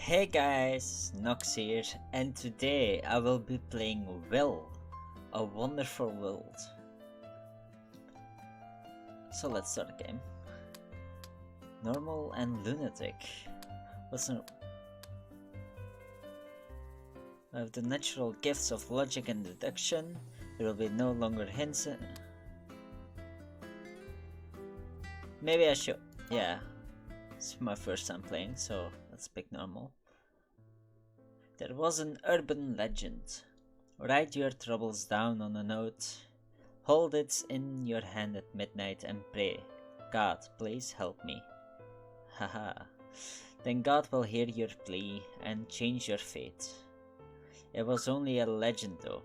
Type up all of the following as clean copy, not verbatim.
Hey guys, Nox here, and today I will be playing Will, A Wonderful World. So let's start the game. Normal and Lunatic. Listen. I have the natural gifts of logic and deduction. There will be no longer hints. Maybe I should. Yeah. It's my first time playing, so let's pick normal. There was an urban legend. Write your troubles down on a note. Hold it in your hand at midnight and pray. God, please help me. Haha. Then God will hear your plea and change your fate. It was only a legend though,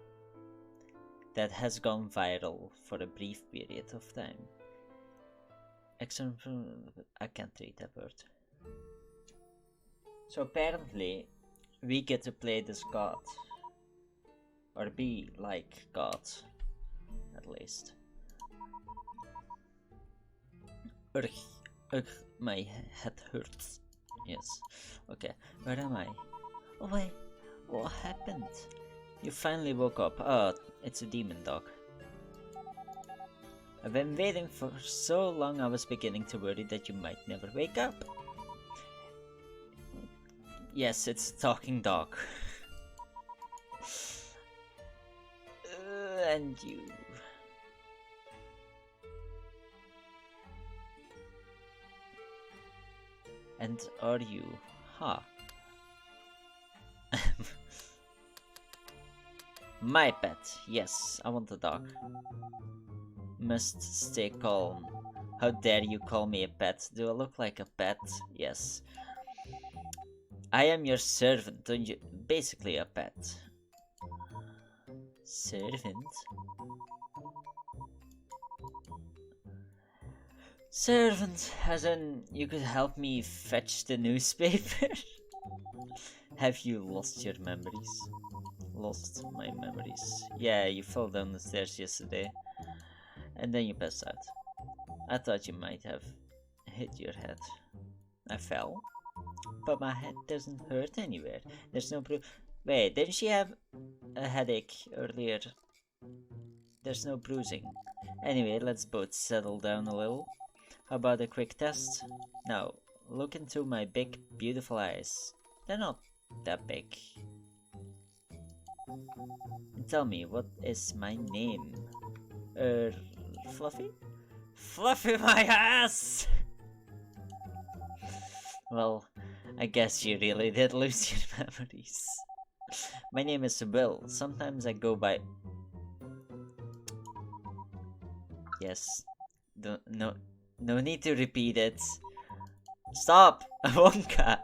that has gone viral for a brief period of time. Example, I can't read that word. So apparently, we get to play this god. Or be like God, at least. Ugh, my head hurts. Yes. Okay, where am I? Oh wait, what happened? You finally woke up. Oh, it's a demon dog. I've been waiting for so long I was beginning to worry that you might never wake up. Yes, it's a talking dog. And you. And are you? Huh. My pet. Yes, I want a dog. Must stay calm. How dare you call me a pet? Do I look like a pet? Yes. I am your servant, don't you? Basically a pet. Servant? Servant, as in you could help me fetch the newspaper? Have you lost your memories? Lost my memories. Yeah, you fell down the stairs yesterday. And then you passed out. I thought you might have hit your head. I fell, but my head doesn't hurt anywhere. There's no Wait, didn't she have a headache earlier? There's no bruising. Anyway, let's both settle down a little. How about a quick test? Now, look into my big, beautiful eyes. They're not that big. Tell me, what is my name? Fluffy? Fluffy my ass! Well, I guess you really did lose your memories. My name is Will. Sometimes I go by... Yes. No need to repeat it. Stop! Wonka!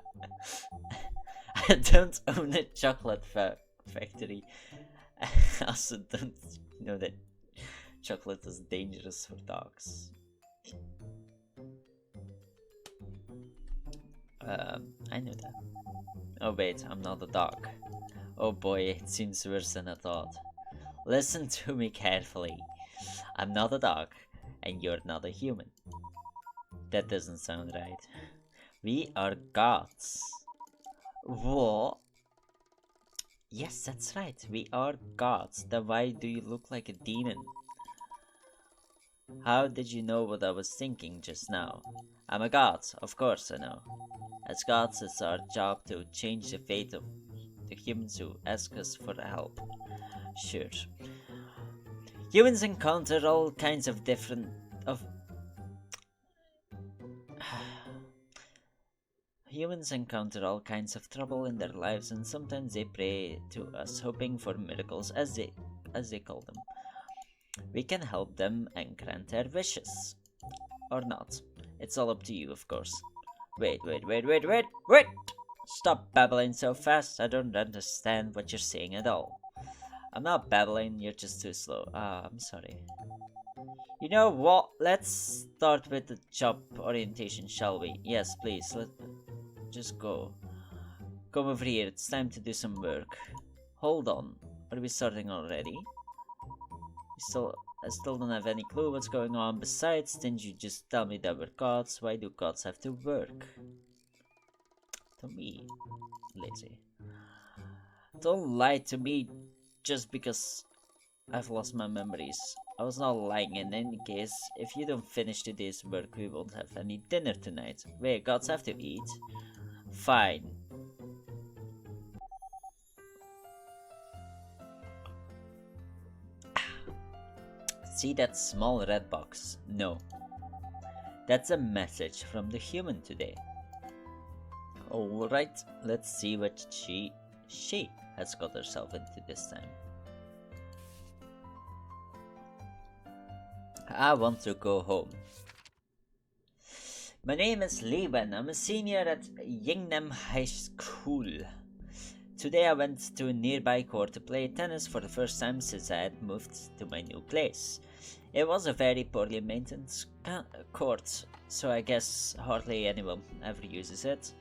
I don't own a chocolate factory. I also don't know that chocolate is dangerous for dogs. I know that. Oh wait, I'm not a dog. Oh boy, it seems worse than I thought. Listen to me carefully. I'm not a dog, and you're not a human. That doesn't sound right. We are gods. What? Yes, that's right. We are gods. Then why do you look like a demon? How did you know what I was thinking just now? I'm a god, of course I know. As gods, it's our job to change the fate of the humans who ask us for help. Sure. Humans encounter all kinds of Humans encounter all kinds of trouble in their lives, and sometimes they pray to us, hoping for miracles, as they call them. We can help them and grant their wishes. Or not. It's all up to you, of course. Wait! Stop babbling so fast, I don't understand what you're saying at all. I'm not babbling, you're just too slow. I'm sorry. You know what? Let's start with the job orientation, shall we? Yes, please, let's just go. Come over here, it's time to do some work. Hold on, are we starting already? I still don't have any clue what's going on. Besides, didn't you just tell me that we're gods? Why do gods have to work? to me, Lizzie. Don't lie to me just because I've lost my memories. I was not lying in any case. If you don't finish today's work, we won't have any dinner tonight. We gods have to eat. Fine. See that small red box? No. That's a message from the human today. Alright, let's see what she has got herself into this time. I want to go home. My name is Li Wen. I'm a senior at Yingnam High School. Today I went to a nearby court to play tennis for the first time since I had moved to my new place. It was a very poorly maintained court, so I guess hardly anyone ever uses it.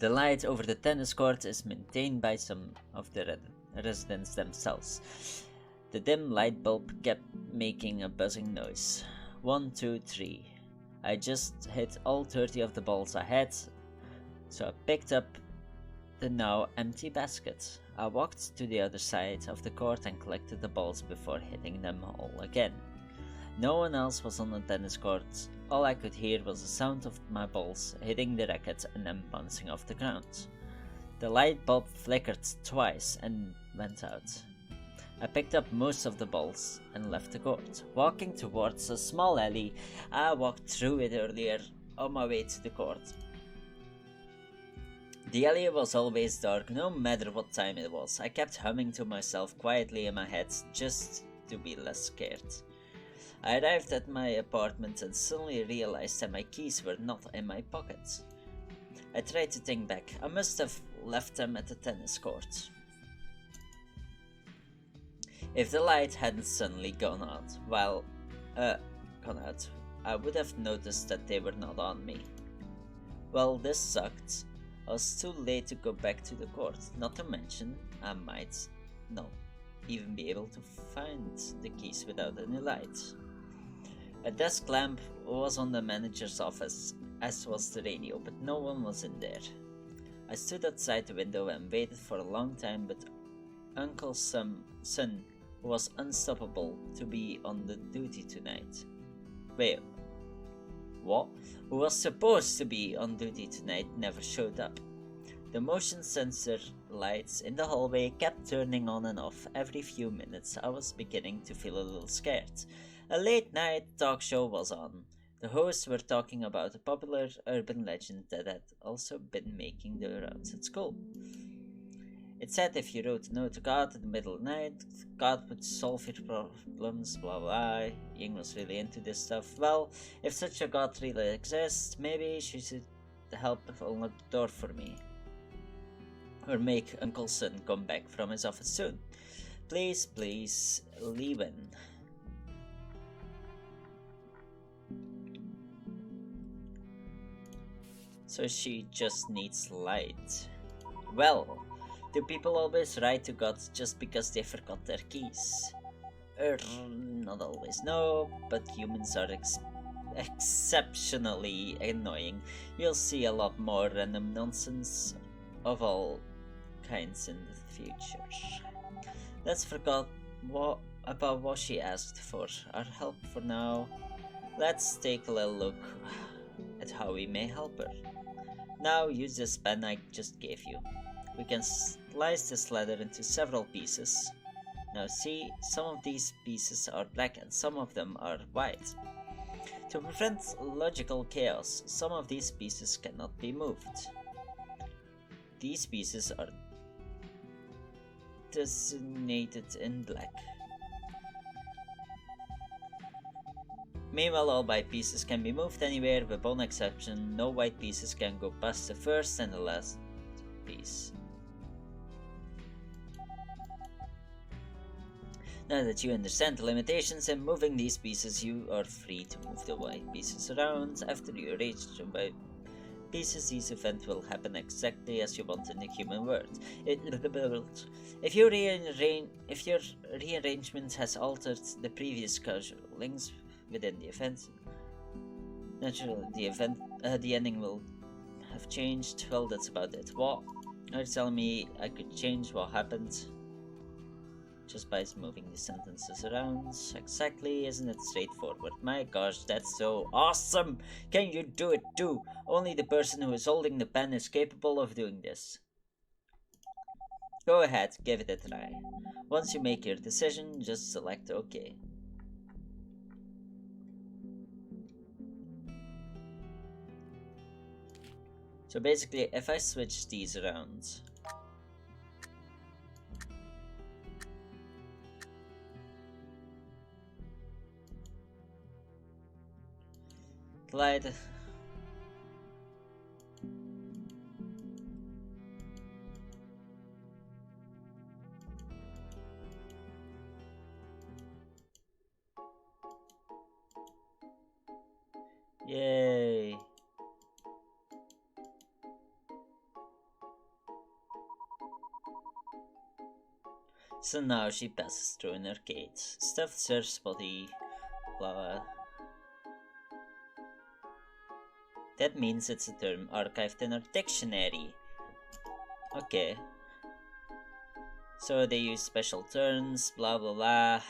The light over the tennis court is maintained by some of the residents themselves. The dim light bulb kept making a buzzing noise. 1, 2, 3. I just hit all 30 of the balls I had, so I picked up the now empty basket. I walked to the other side of the court and collected the balls before hitting them all again. No one else was on the tennis court. All I could hear was the sound of my balls hitting the racket and then bouncing off the ground. The light bulb flickered twice and went out. I picked up most of the balls and left the court. Walking towards a small alley, I walked through it earlier on my way to the court. The alley was always dark, no matter what time it was. I kept humming to myself quietly in my head, just to be less scared. I arrived at my apartment and suddenly realized that my keys were not in my pocket. I tried to think back. I must have left them at the tennis court. If the light hadn't suddenly gone out, I would have noticed that they were not on me. Well, this sucked. I was too late to go back to the court, not to mention I might not even be able to find the keys without any light. A desk lamp was on the manager's office, as was the radio, but no one was in there. I stood outside the window and waited for a long time, but Uncle Sun, who was unstoppable to be on the duty tonight. Wait, what? Who was supposed to be on duty tonight never showed up. The motion sensor lights in the hallway kept turning on and off every few minutes. I was beginning to feel a little scared. A late night talk show was on. The hosts were talking about a popular urban legend that had also been making the rounds at school. It said if you wrote a note to God in the middle of the night, God would solve your problems, blah blah. Ying was really into this stuff. Well, if such a God really exists, maybe she should help unlock the door for me. Or make Uncle Sun come back from his office soon. Please, please, Li Wen. So she just needs light. Well, do people always write to God just because they forgot their keys? Not always, no, but humans are exceptionally annoying. You'll see a lot more random nonsense of all kinds in the future. Let's forget about what she asked for. Our help for now. Let's take a little look at how we may help her. Now use this pen I just gave you. We can slice this leather into several pieces. Now see, some of these pieces are black and some of them are white. To prevent logical chaos, some of these pieces cannot be moved. These pieces are designated in black. Meanwhile, all white pieces can be moved anywhere, with one exception: no white pieces can go past the first and the last piece. Now that you understand the limitations in moving these pieces, you are free to move the white pieces around. After you arrange the white pieces, this event will happen exactly as you want in the human world. If your rearrangement has altered the previous causal links within the event, naturally the ending will have changed. Well, that's about it. What? Are you telling me I could change what happened? Just by moving the sentences around. Exactly, isn't it straightforward? My gosh, that's so awesome! Can you do it too? Only the person who is holding the pen is capable of doing this. Go ahead, give it a try. Once you make your decision, just select OK. So basically, if I switch these around, glide. Yay. So now she passes through an arcade. Stuffed search body, blah blah. That means it's a term archived in our dictionary. Okay. So they use special terms, blah blah blah.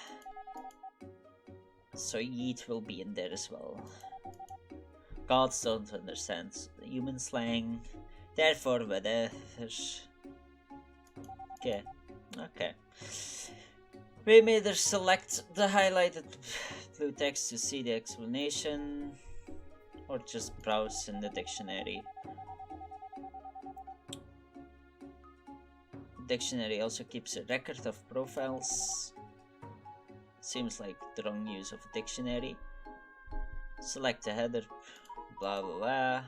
So yeet will be in there as well. Gods don't understand human slang, therefore whatever. Okay. Okay. We may either select the highlighted blue text to see the explanation, or just browse in the dictionary. Dictionary also keeps a record of profiles. Seems like the wrong use of a dictionary. Select the header, blah blah blah.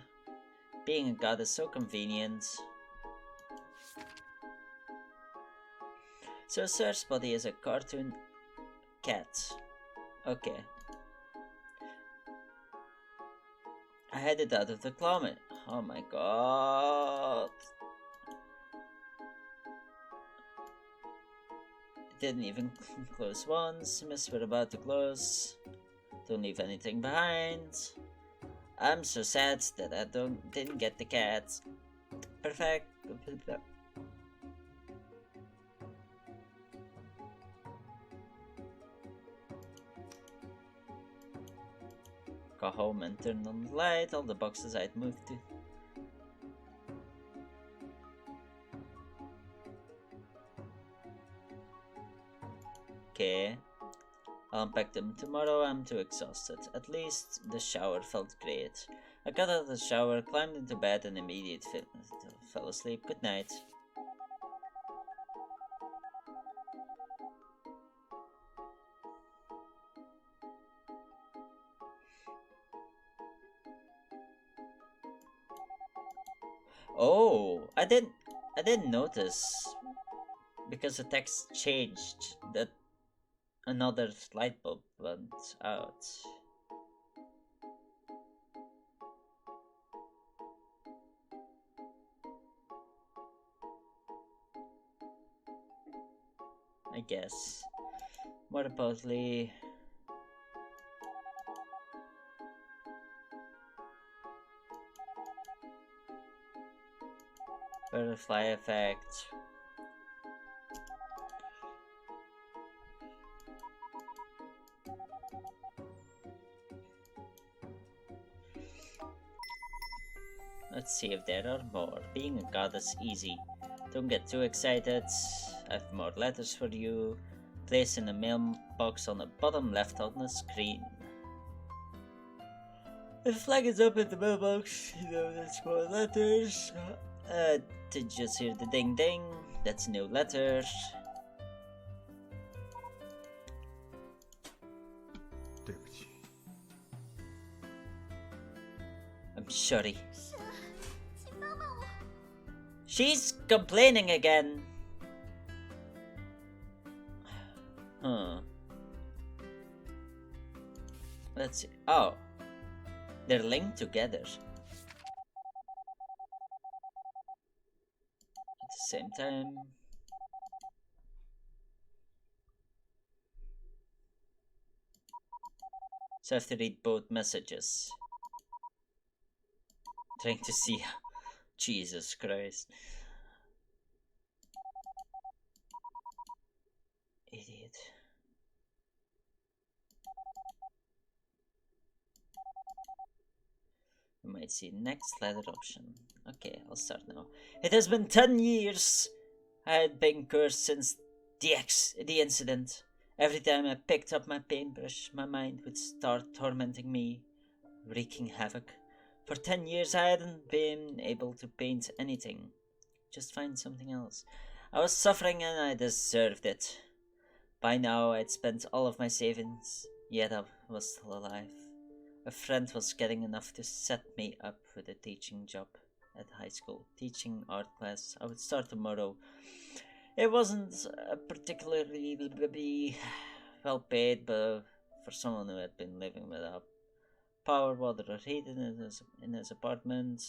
Being a god is so convenient. So search body is a cartoon cat. Okay. I had it out of the climate. Oh my god. It didn't even close once. Miss, we're about to close. Don't leave anything behind. I'm so sad that I didn't get the cat. Perfect. Go home and turn on the light. All the boxes I'd moved to. Okay. I'll unpack them tomorrow. I'm too exhausted. At least the shower felt great. I got out of the shower, climbed into bed, and immediately fell asleep. Good night. Oh, I didn't notice because the text changed that another light bulb went out. I guess. More importantly, butterfly effect. Let's see if there are more. Being a god is easy. Don't get too excited. I have more letters for you. Place in the mailbox on the bottom left on the screen. If the flag is up in the mailbox, you know that's more letters. Did you just hear the ding ding? That's a new letter. I'm sorry. She's complaining again. Huh. Let's see. Oh. They're linked together. At the same time. So I have to read both messages. Trying to see Jesus Christ. Idiot. You might see next letter option. Okay, I'll start now. It has been 10 years. I had been cursed since the incident. Every time I picked up my paintbrush, my mind would start tormenting me, wreaking havoc. For 10 years, I hadn't been able to paint anything. Just find something else. I was suffering and I deserved it. By now, I'd spent all of my savings, yet I was still alive. A friend was getting enough to set me up with a teaching job at high school, teaching art class. I would start tomorrow. It wasn't particularly well paid, but for someone who had been living without power, water, or heat in his apartment,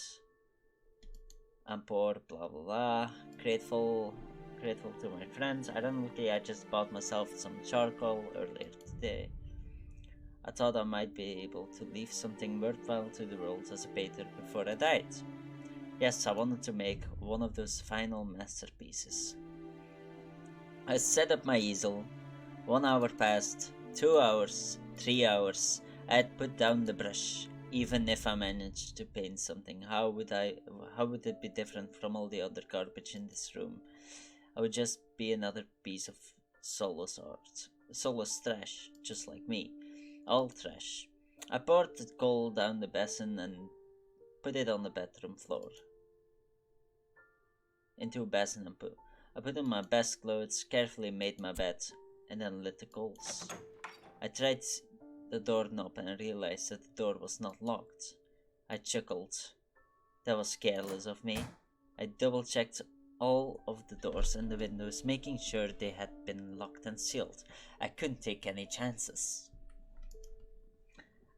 I'm poor, blah blah blah. Grateful to my friends. Ironically, I just bought myself some charcoal earlier today. I thought I might be able to leave something worthwhile to the world as a painter before I died. Yes, I wanted to make one of those final masterpieces. I set up my easel. 1 hour passed, 2 hours, 3 hours. I had put down the brush. Even if I managed to paint something, how would it be different from all the other garbage in this room? I would just be another piece of soulless art. Soulless trash, just like me. All trash. I poured the coal down the basin and put it on the bedroom floor. Into a basin and I put on my best clothes, carefully made my bed, and then lit the coals. I tried the doorknob and realized that the door was not locked. I chuckled. That was careless of me. I double checked all of the doors and the windows, making sure they had been locked and sealed. I couldn't take any chances.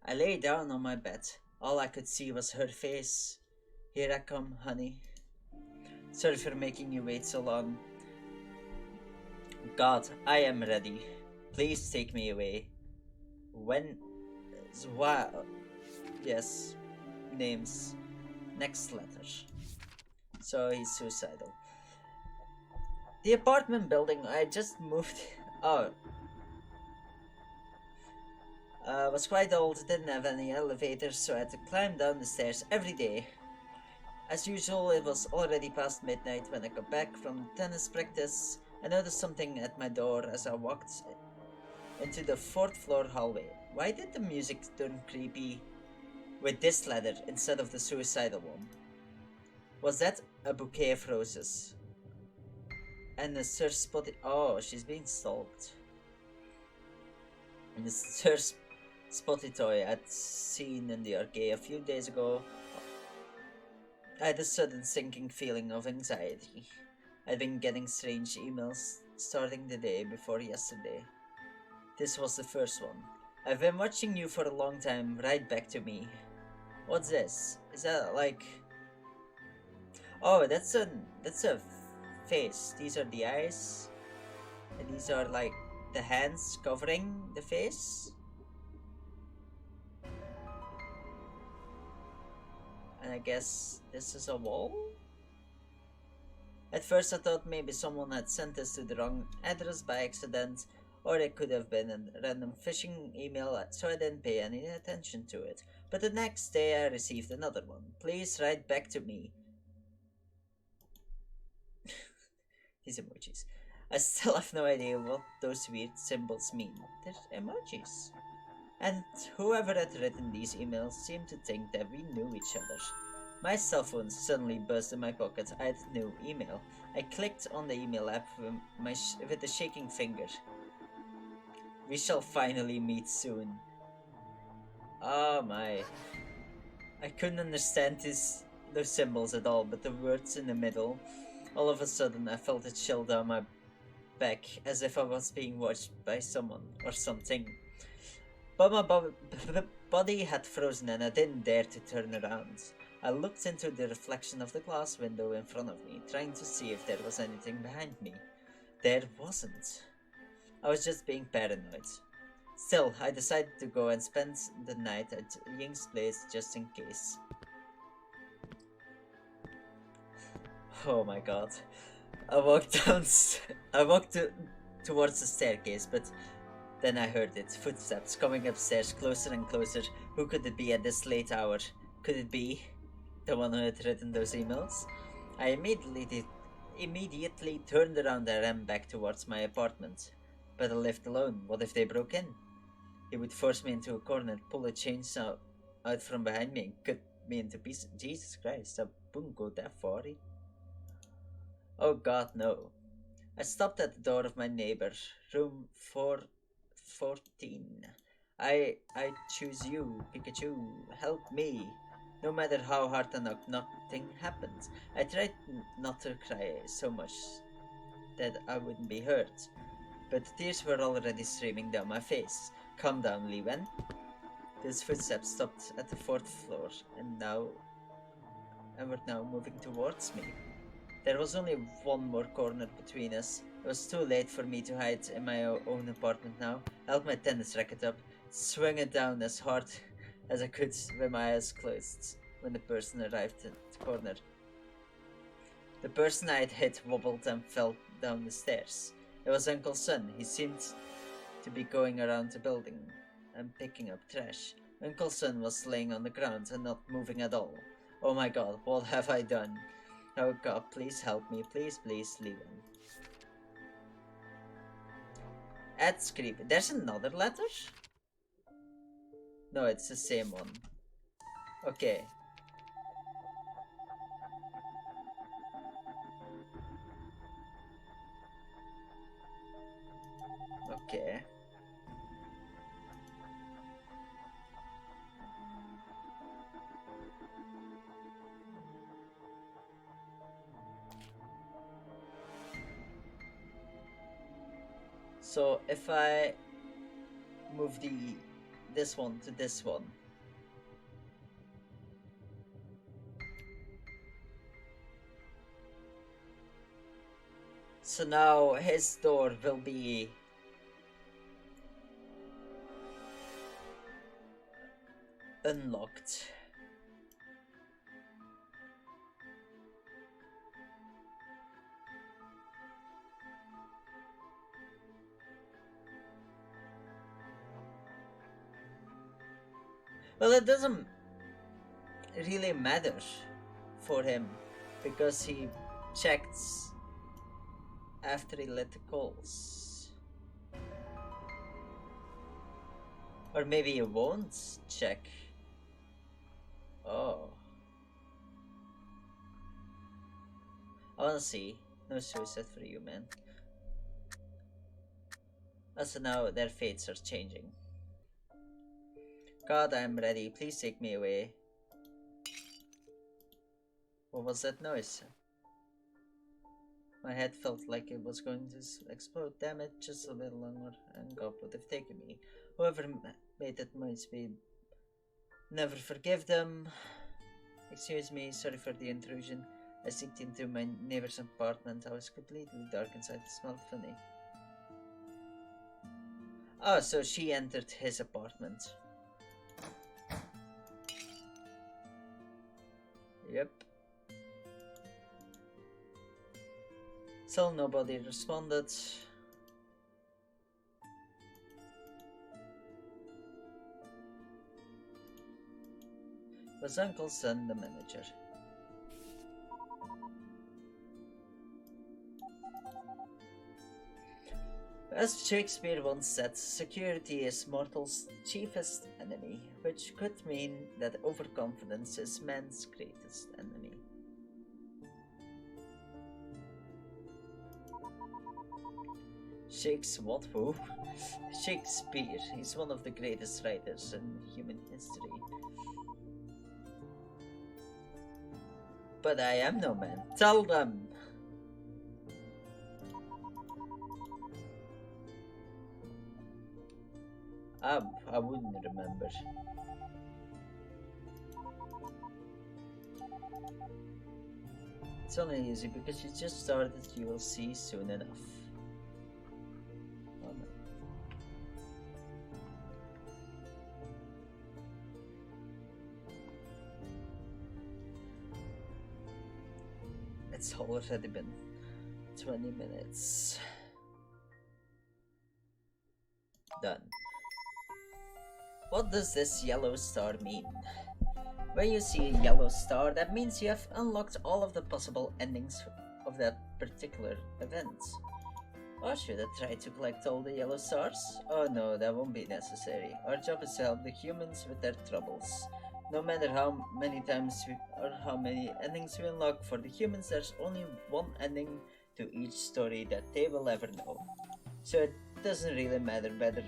I lay down on my bed. All I could see was her face. Here I come, honey. Sorry for making you wait so long. God, I am ready. Please take me away. When... Yes. Names. Next letter. So he's suicidal. The apartment building I just moved... Oh. Was quite old, didn't have any elevators, so I had to climb down the stairs every day. As usual, it was already past midnight when I got back from tennis practice. I noticed something at my door as I walked into the 4th floor hallway. Why did the music turn creepy with this letter instead of the suicidal one? Was that a bouquet of roses? And the Sir Spotty... Oh, she's being stalked. And the Sir Spotty toy I'd seen in the arcade a few days ago. I had a sudden sinking feeling of anxiety. I'd been getting strange emails starting the day before yesterday. This was the first one. I've been watching you for a long time, right back to me. What's this? Is that like... Oh, that's a face. These are the eyes. And these are like the hands covering the face. And I guess this is a wall? At first I thought maybe someone had sent this to the wrong address by accident, or it could have been a random phishing email, so I didn't pay any attention to it. But the next day I received another one. Please write back to me. These emojis. I still have no idea what those weird symbols mean. They're emojis. And whoever had written these emails seemed to think that we knew each other. My cell phone suddenly buzzed in my pocket. I had a new email. I clicked on the email app with a shaking finger. We shall finally meet soon. Oh my. I couldn't understand those symbols at all, but the words in the middle. All of a sudden I felt a chill down my back, as if I was being watched by someone or something. But my body had frozen and I didn't dare to turn around. I looked into the reflection of the glass window in front of me, trying to see if there was anything behind me. There wasn't. I was just being paranoid. Still, I decided to go and spend the night at Ying's place just in case. Oh my god. I walked down. I walked towards the staircase, but then I heard it. Footsteps coming upstairs, closer and closer. Who could it be at this late hour? Could it be the one who had written those emails? I immediately turned around and ran back towards my apartment. But I left alone. What if they broke in? He would force me into a corner, pull a chainsaw out from behind me, and cut me into pieces. Jesus Christ, I wouldn't go that far. Oh god, no. I stopped at the door of my neighbor, room 414. I choose you, Pikachu. Help me. No matter how hard I knock, nothing happens. I tried not to cry so much that I wouldn't be hurt, but the tears were already streaming down my face. Calm down, Lee Wen. His footsteps stopped at the fourth floor, and were now moving towards me. There was only one more corner between us. It was too late for me to hide in my own apartment now. I held my tennis racket up, swung it down as hard as I could with my eyes closed when the person arrived at the corner. The person I had hit wobbled and fell down the stairs. It was Uncle Sun. He seemed to be going around the building and picking up trash. Uncle Sun was laying on the ground and not moving at all. Oh my god, what have I done? Oh god, please help me. Please, please, Leon. That's creepy. There's another letter? No, it's the same one. Okay. Okay. So if I move this one to this one. So now his door will be unlocked. Well, it doesn't really matter for him because he checked after he let the calls. Or maybe he won't check. Oh. I wanna see. No suicide for you, man. Also now their fates are changing. God, I'm ready. Please take me away. What was that noise? My head felt like it was going to explode. Damn it, just a little longer and God would have taken me. Whoever made that noise, we never forgive them. Excuse me, sorry for the intrusion. I sneaked into my neighbor's apartment. I was completely dark inside. It smelled funny. Oh, so she entered his apartment. Yep. Still nobody responded. Was Uncle Sun the manager? As Shakespeare once said, security is mortal's chiefest enemy, which could mean that overconfidence is man's greatest enemy. What? Who? Shakespeare. He's one of the greatest writers in human history. But I am no man. Tell them! I wouldn't remember. It's only easy because you just started, you will see soon enough. Oh no. It's already been 20 minutes. Done. What does this yellow star mean? When you see a yellow star, that means you have unlocked all of the possible endings of that particular event. Or should I try to collect all the yellow stars? Oh no, that won't be necessary. Our job is to help the humans with their troubles. No matter how many times or how many endings we unlock for the humans, there's only one ending to each story that they will ever know. So it doesn't really matter whether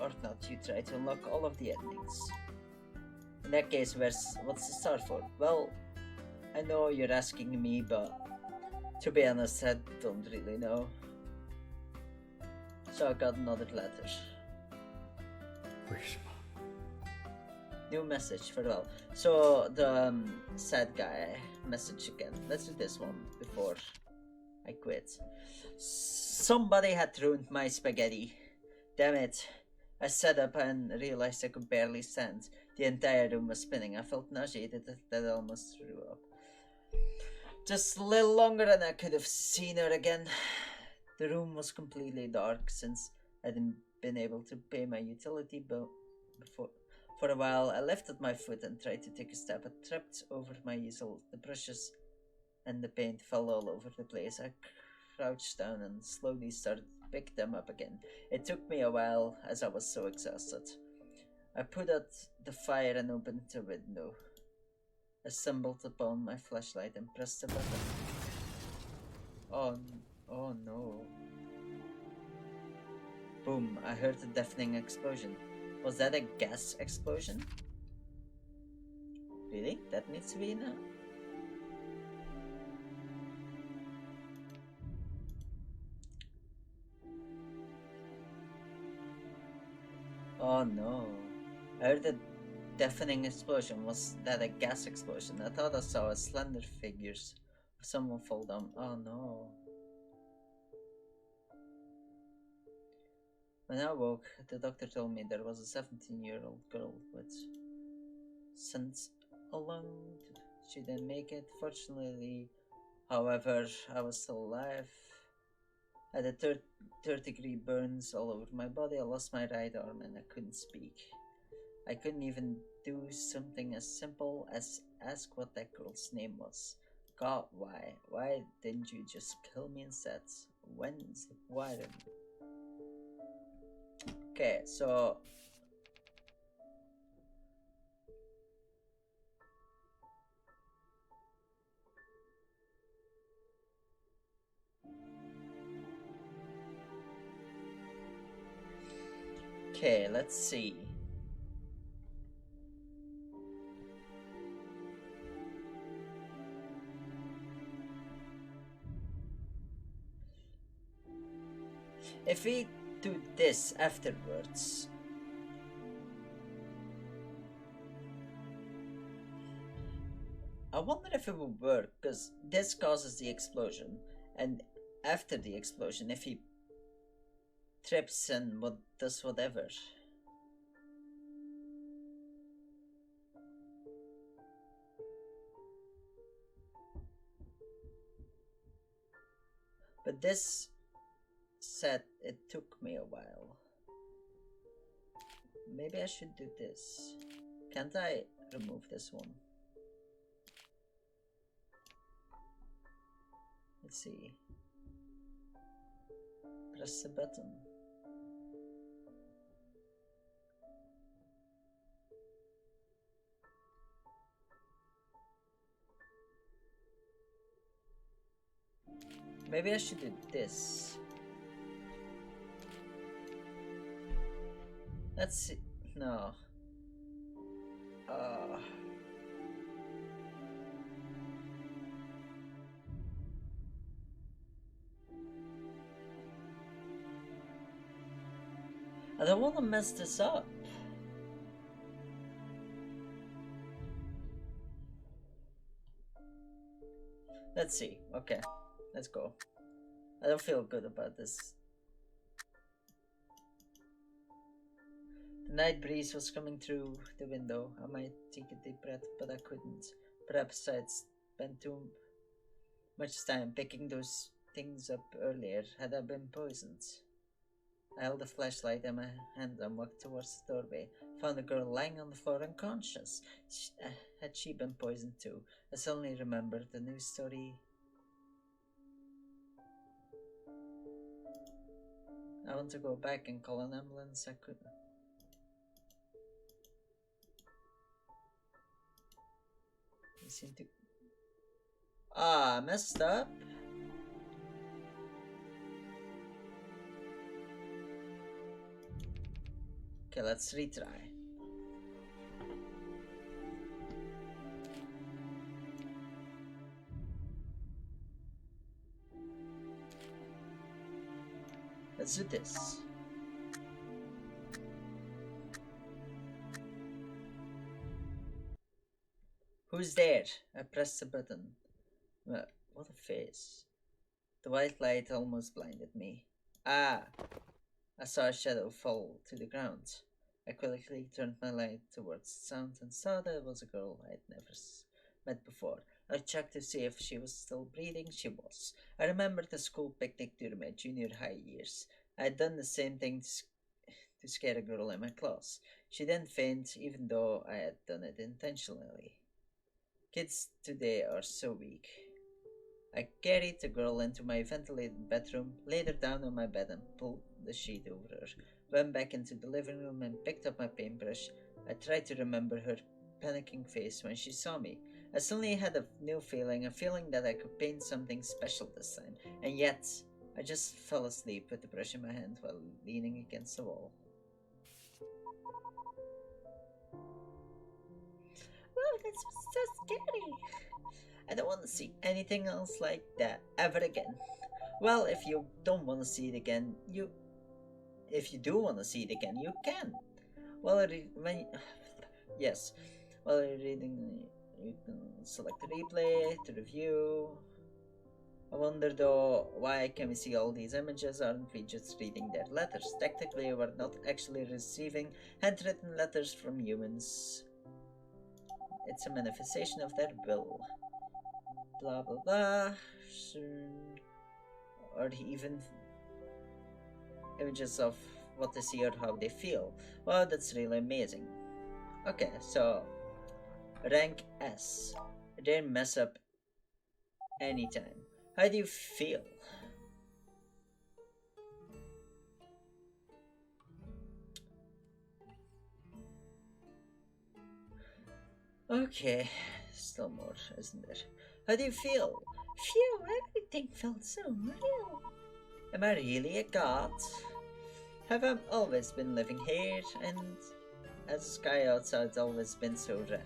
or not you try to unlock all of the endings. In that case, what's the star for? Well, I know you're asking me, but to be honest, I don't really know. So I got another letter. New message, farewell. So the sad guy message again. Let's do this one before I quit. Somebody had ruined my spaghetti. Damn it. I sat up and realized I could barely stand. The entire room was spinning. I felt nauseated that I almost threw up. Just a little longer and I could have seen her again. The room was completely dark since I hadn't been able to pay my utility bill before. For a while, I lifted my foot and tried to take a step. I tripped over my easel. The brushes and the paint fell all over the place. I crouched down and slowly started to pick them up again. It took me a while as I was so exhausted. I put out the fire and opened the window. I stumbled upon my flashlight and pressed the button. Oh no. Boom, I heard a deafening explosion. Was that a gas explosion? Really? That needs to be now? Oh no. I heard a deafening explosion. Was that a gas explosion? I thought I saw a slender figures of someone fall down. Oh no. When I woke, the doctor told me there was a 17-year-old girl with sent along. She didn't make it. Fortunately, however, I was still alive. I had a third-degree burns all over my body. I lost my right arm and I couldn't speak. I couldn't even do something as simple as ask what that girl's name was. God, why? Why didn't you just kill me instead? Why didn't you? Okay, so okay, let's see. If we do this afterwards, I wonder if it will work, because this causes the explosion, and after the explosion, if he trips and does whatever. But this said it took me a while. Maybe I should do this. Can't I remove this one? Let's see. Press the button. Maybe I should do this. Let's see. No. I don't want to mess this up. Let's see. Okay, let's go. I don't feel good about this. The night breeze was coming through the window. I might take a deep breath, but I couldn't. Perhaps I'd spent too much time picking those things up earlier had I been poisoned. I held the flashlight in my hand and walked towards the doorway. Found a girl lying on the floor unconscious. Had she been poisoned too? I suddenly remembered the news story. I want to go back and call an ambulance. I couldn't. You seem to. Ah, messed up. Okay, let's retry. Let's do this. Who's there? I pressed the button. What a face. The white light almost blinded me. Ah! I saw a shadow fall to the ground. I quickly turned my light towards the sound and saw that it was a girl I'd never met before. I checked to see if she was still breathing. She was. I remembered the school picnic during my junior high years. I had done the same thing to scare a girl in my class. She didn't faint, even though I had done it intentionally. Kids today are so weak. I carried the girl into my ventilated bedroom, laid her down on my bed, and pulled the sheet over her. Went back into the living room and picked up my paintbrush. I tried to remember her panicking face when she saw me. I suddenly had a new feeling, a feeling that I could paint something special this time, and yet I just fell asleep with the brush in my hand while leaning against the wall. Whoa, that was so scary! I don't want to see anything else like that ever again. Well, if you don't want to see it again, if you do want to see it again, you can. Well, yes, while you're reading, you can select replay to review. I wonder though, why can we see all these images? Aren't we just reading their letters? Technically, we're not actually receiving handwritten letters from humans. It's a manifestation of their will. Blah blah blah. Or even images of what they see or how they feel. Wow, that's really amazing. Okay, so rank S. They mess up anytime. How do you feel? Okay, still more, isn't there? How do you feel? Phew, everything felt so real. Am I really a god? Have I always been living here, and has the sky outside always been so red?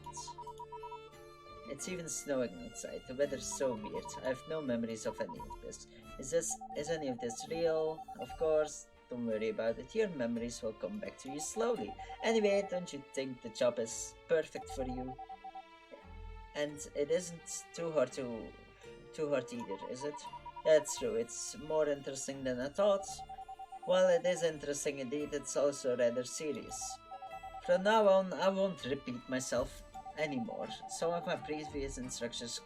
It's even snowing outside. The weather's so weird. I have no memories of any of this. Is any of this real? Of course. Don't worry about it. Your memories will come back to you slowly. Anyway, don't you think the job is perfect for you? And it isn't too hard either, is it? That's true. It's more interesting than I thought. While it is interesting indeed, it's also rather serious. From now on, I won't repeat myself anymore. Some of my previous instructions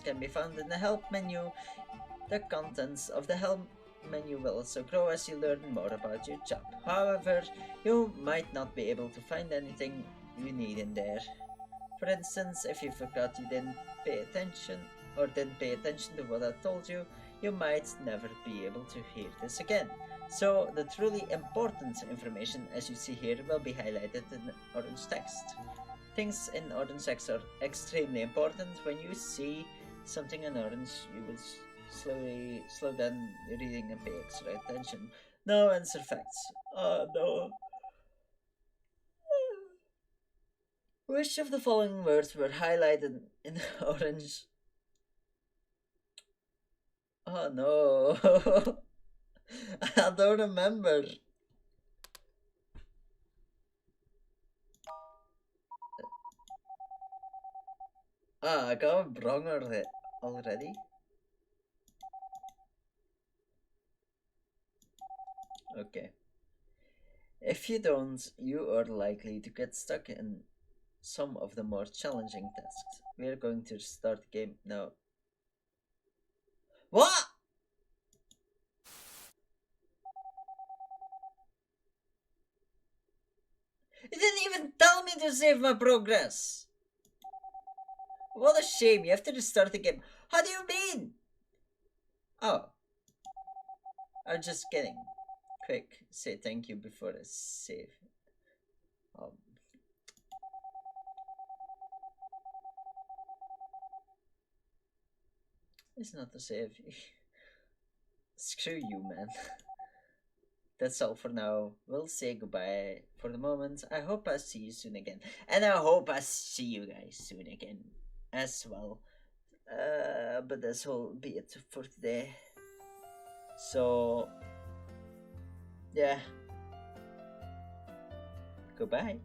can be found in the help menu. The contents of the help menu will also grow as you learn more about your job. However, you might not be able to find anything you need in there. For instance, if you forgot you didn't pay attention or didn't pay attention to what I told you, you might never be able to hear this again. So the truly important information, as you see here, will be highlighted in orange text. Things in orange text are extremely important. When you see something in orange, you will slow down your reading and pay extra attention. No answer facts. Oh no. Which of the following words were highlighted in orange? Oh no. I don't remember. Ah, I got it wrong already. Okay. If you don't, you are likely to get stuck in some of the more challenging tasks. We are going to start the game now. What? You didn't even tell me to save my progress. What a shame, you have to restart the game. How do you mean? Oh. I'm just kidding. Quick, say thank you before I save. Um, it's not a save. Screw you, man. That's all for now. We'll say goodbye for the moment. I hope I see you soon again. And I hope I see you guys soon again as well. But this will be it for today. So, yeah. Goodbye.